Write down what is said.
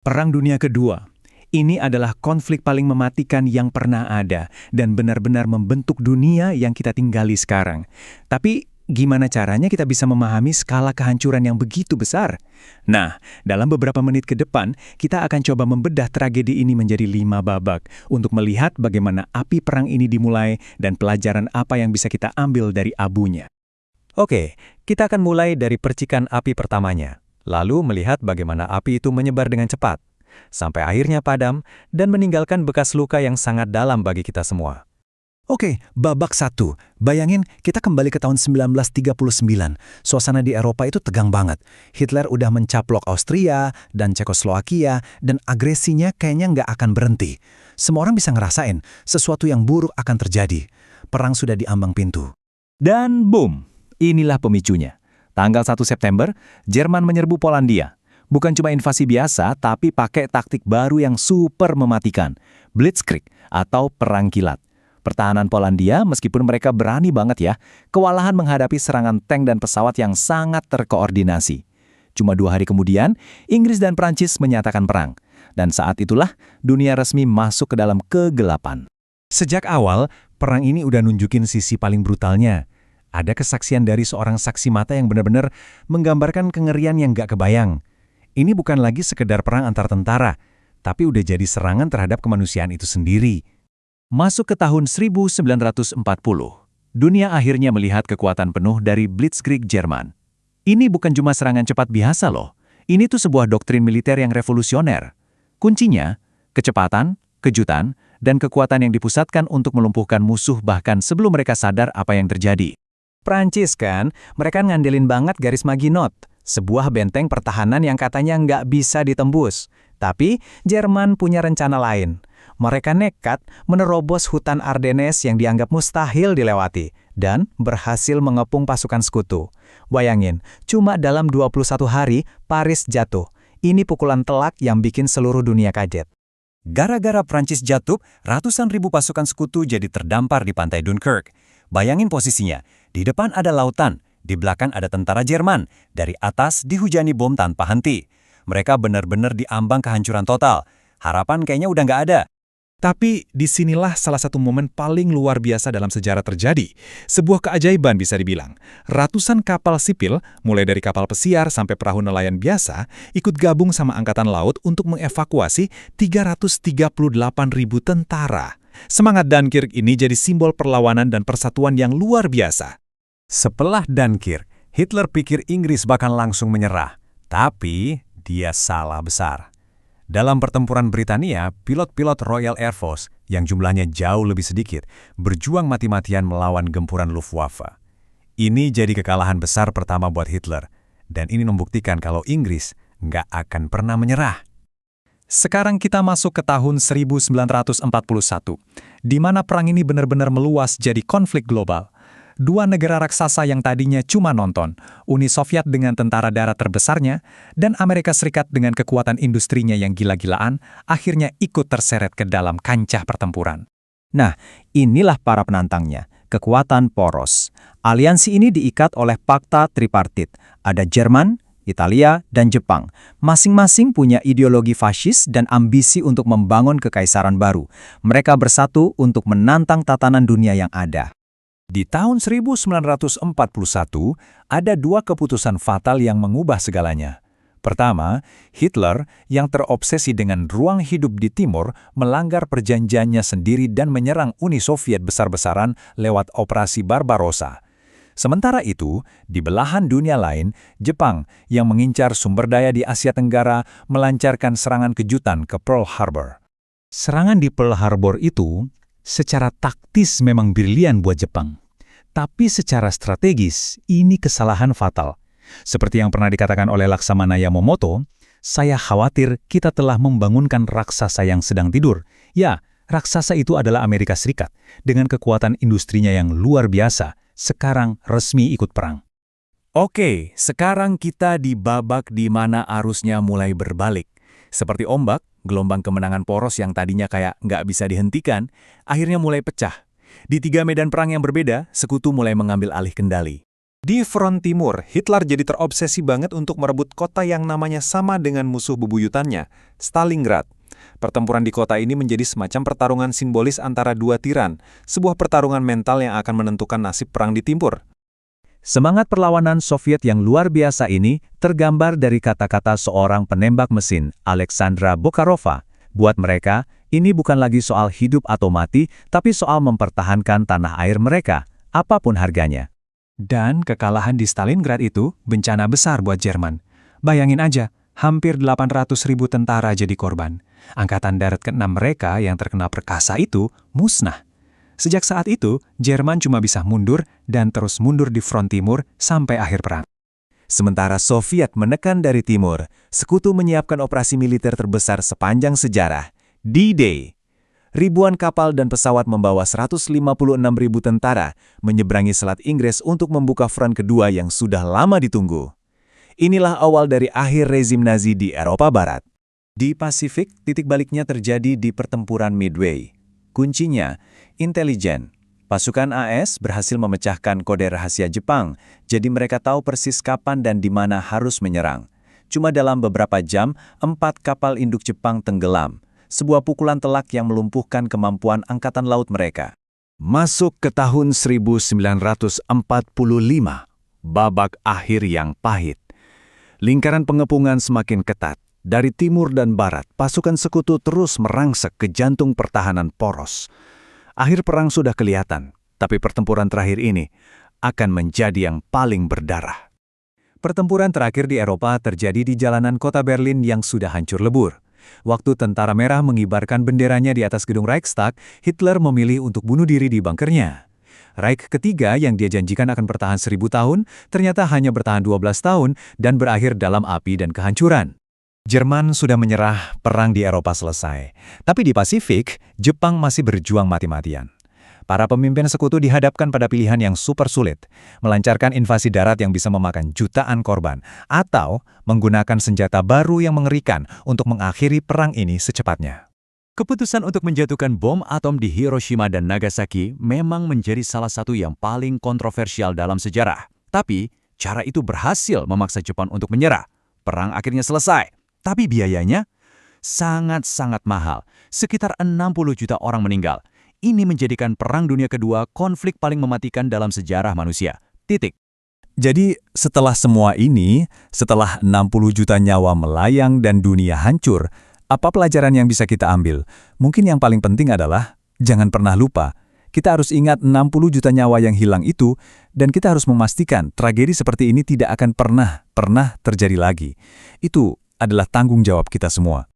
Perang Dunia Kedua. Ini adalah konflik paling mematikan yang pernah ada dan benar-benar membentuk dunia yang kita tinggali sekarang. Tapi gimana caranya kita bisa memahami skala kehancuran yang begitu besar? Nah, dalam beberapa menit ke depan, kita akan coba membedah tragedi ini menjadi 5 babak untuk melihat bagaimana api perang ini dimulai dan pelajaran apa yang bisa kita ambil dari abunya. Oke, kita akan mulai dari percikan api pertamanya, lalu melihat bagaimana api itu menyebar dengan cepat, sampai akhirnya padam dan meninggalkan bekas luka yang sangat dalam bagi kita semua. Oke, babak 1. Bayangin kita kembali ke tahun 1939. Suasana di Eropa itu tegang banget. Hitler udah mencaplok Austria dan Cekoslowakia dan agresinya kayaknya nggak akan berhenti. Semua orang bisa ngerasain sesuatu yang buruk akan terjadi. Perang sudah di ambang pintu. Dan boom, inilah pemicunya. Tanggal 1 September, Jerman menyerbu Polandia. Bukan cuma invasi biasa, tapi pakai taktik baru yang super mematikan. Blitzkrieg atau perang kilat. Pertahanan Polandia, meskipun mereka berani banget ya, kewalahan menghadapi serangan tank dan pesawat yang sangat terkoordinasi. Cuma 2 hari kemudian, Inggris dan Prancis menyatakan perang. Dan saat itulah, dunia resmi masuk ke dalam kegelapan. Sejak awal, perang ini udah nunjukin sisi paling brutalnya. Ada kesaksian dari seorang saksi mata yang benar-benar menggambarkan kengerian yang gak kebayang. Ini bukan lagi sekedar perang antar tentara, tapi udah jadi serangan terhadap kemanusiaan itu sendiri. Masuk ke tahun 1940, dunia akhirnya melihat kekuatan penuh dari Blitzkrieg Jerman. Ini bukan cuma serangan cepat biasa loh, ini tuh sebuah doktrin militer yang revolusioner. Kuncinya, kecepatan, kejutan, dan kekuatan yang dipusatkan untuk melumpuhkan musuh bahkan sebelum mereka sadar apa yang terjadi. Prancis kan, mereka ngandelin banget garis Maginot, sebuah benteng pertahanan yang katanya nggak bisa ditembus. Tapi Jerman punya rencana lain. Mereka nekat menerobos hutan Ardennes yang dianggap mustahil dilewati dan berhasil mengepung pasukan sekutu. Bayangin, cuma dalam 21 hari Paris jatuh. Ini pukulan telak yang bikin seluruh dunia kaget. Gara-gara Prancis jatuh, ratusan ribu pasukan sekutu jadi terdampar di pantai Dunkirk. Bayangin posisinya, di depan ada lautan, di belakang ada tentara Jerman, dari atas dihujani bom tanpa henti. Mereka benar-benar diambang kehancuran total. Harapan kayaknya udah nggak ada. Tapi disinilah salah satu momen paling luar biasa dalam sejarah terjadi. Sebuah keajaiban bisa dibilang. Ratusan kapal sipil, mulai dari kapal pesiar sampai perahu nelayan biasa, ikut gabung sama Angkatan Laut untuk mengevakuasi 338.000 tentara. Semangat Dunkirk ini jadi simbol perlawanan dan persatuan yang luar biasa. Setelah Dunkirk, Hitler pikir Inggris bakal langsung menyerah. Tapi dia salah besar. Dalam pertempuran Britania, pilot-pilot Royal Air Force yang jumlahnya jauh lebih sedikit berjuang mati-matian melawan gempuran Luftwaffe. Ini jadi kekalahan besar pertama buat Hitler, dan ini membuktikan kalau Inggris nggak akan pernah menyerah. Sekarang kita masuk ke tahun 1941, di mana perang ini benar-benar meluas jadi konflik global. 2 negara raksasa yang tadinya cuma nonton, Uni Soviet dengan tentara darat terbesarnya, dan Amerika Serikat dengan kekuatan industrinya yang gila-gilaan, akhirnya ikut terseret ke dalam kancah pertempuran. Nah, inilah para penantangnya, kekuatan poros. Aliansi ini diikat oleh Fakta Tripartit. Ada Jerman, Italia, dan Jepang. Masing-masing punya ideologi fasis dan ambisi untuk membangun kekaisaran baru. Mereka bersatu untuk menantang tatanan dunia yang ada. Di tahun 1941, ada 2 keputusan fatal yang mengubah segalanya. Pertama, Hitler yang terobsesi dengan ruang hidup di timur melanggar perjanjiannya sendiri dan menyerang Uni Soviet besar-besaran lewat Operasi Barbarossa. Sementara itu, di belahan dunia lain, Jepang yang mengincar sumber daya di Asia Tenggara melancarkan serangan kejutan ke Pearl Harbor. Serangan di Pearl Harbor itu secara taktis memang brilian buat Jepang. Tapi secara strategis, ini kesalahan fatal. Seperti yang pernah dikatakan oleh Laksamana Yamamoto, saya khawatir kita telah membangunkan raksasa yang sedang tidur. Ya, raksasa itu adalah Amerika Serikat, dengan kekuatan industrinya yang luar biasa, sekarang resmi ikut perang. Oke, sekarang kita di babak di mana arusnya mulai berbalik. Seperti ombak, gelombang kemenangan poros yang tadinya kayak nggak bisa dihentikan, akhirnya mulai pecah. Di 3 medan perang yang berbeda, sekutu mulai mengambil alih kendali. Di front timur, Hitler jadi terobsesi banget untuk merebut kota yang namanya sama dengan musuh bebuyutannya, Stalingrad. Pertempuran di kota ini menjadi semacam pertarungan simbolis antara dua tiran, sebuah pertarungan mental yang akan menentukan nasib perang di timur. Semangat perlawanan Soviet yang luar biasa ini tergambar dari kata-kata seorang penembak mesin, Alexandra Bokharova. Buat mereka, ini bukan lagi soal hidup atau mati, tapi soal mempertahankan tanah air mereka, apapun harganya. Dan kekalahan di Stalingrad itu bencana besar buat Jerman. Bayangin aja, hampir 800.000 tentara jadi korban. Angkatan darat ke-6 mereka yang terkena perkasa itu musnah. Sejak saat itu, Jerman cuma bisa mundur dan terus mundur di front timur sampai akhir perang. Sementara Soviet menekan dari timur, sekutu menyiapkan operasi militer terbesar sepanjang sejarah, D-Day. Ribuan kapal dan pesawat membawa 156.000 tentara menyeberangi Selat Inggris untuk membuka front kedua yang sudah lama ditunggu. Inilah awal dari akhir rezim Nazi di Eropa Barat. Di Pasifik, titik baliknya terjadi di pertempuran Midway. Kuncinya, intelijen. Pasukan AS berhasil memecahkan kode rahasia Jepang, jadi mereka tahu persis kapan dan di mana harus menyerang. Cuma dalam beberapa jam, 4 kapal induk Jepang tenggelam. Sebuah pukulan telak yang melumpuhkan kemampuan angkatan laut mereka. Masuk ke tahun 1945, babak akhir yang pahit. Lingkaran pengepungan semakin ketat. Dari timur dan barat, pasukan sekutu terus merangsek ke jantung pertahanan poros. Akhir perang sudah kelihatan, tapi pertempuran terakhir ini akan menjadi yang paling berdarah. Pertempuran terakhir di Eropa terjadi di jalanan kota Berlin yang sudah hancur lebur. Waktu Tentara Merah mengibarkan benderanya di atas gedung Reichstag, Hitler memilih untuk bunuh diri di bunkernya. Reich ketiga yang dia janjikan akan bertahan 1000 tahun, ternyata hanya bertahan 12 tahun dan berakhir dalam api dan kehancuran. Jerman sudah menyerah, perang di Eropa selesai. Tapi di Pasifik, Jepang masih berjuang mati-matian. Para pemimpin sekutu dihadapkan pada pilihan yang super sulit, melancarkan invasi darat yang bisa memakan jutaan korban, atau menggunakan senjata baru yang mengerikan untuk mengakhiri perang ini secepatnya. Keputusan untuk menjatuhkan bom atom di Hiroshima dan Nagasaki memang menjadi salah satu yang paling kontroversial dalam sejarah. Tapi, cara itu berhasil memaksa Jepang untuk menyerah. Perang akhirnya selesai. Tapi biayanya sangat-sangat mahal, sekitar 60 juta orang meninggal. Ini menjadikan Perang Dunia Kedua konflik paling mematikan dalam sejarah manusia. Titik. Jadi, setelah semua ini, setelah 60 juta nyawa melayang dan dunia hancur, apa pelajaran yang bisa kita ambil? Mungkin yang paling penting adalah, jangan pernah lupa, kita harus ingat 60 juta nyawa yang hilang itu, dan kita harus memastikan tragedi seperti ini tidak akan pernah terjadi lagi. Itu adalah tanggung jawab kita semua.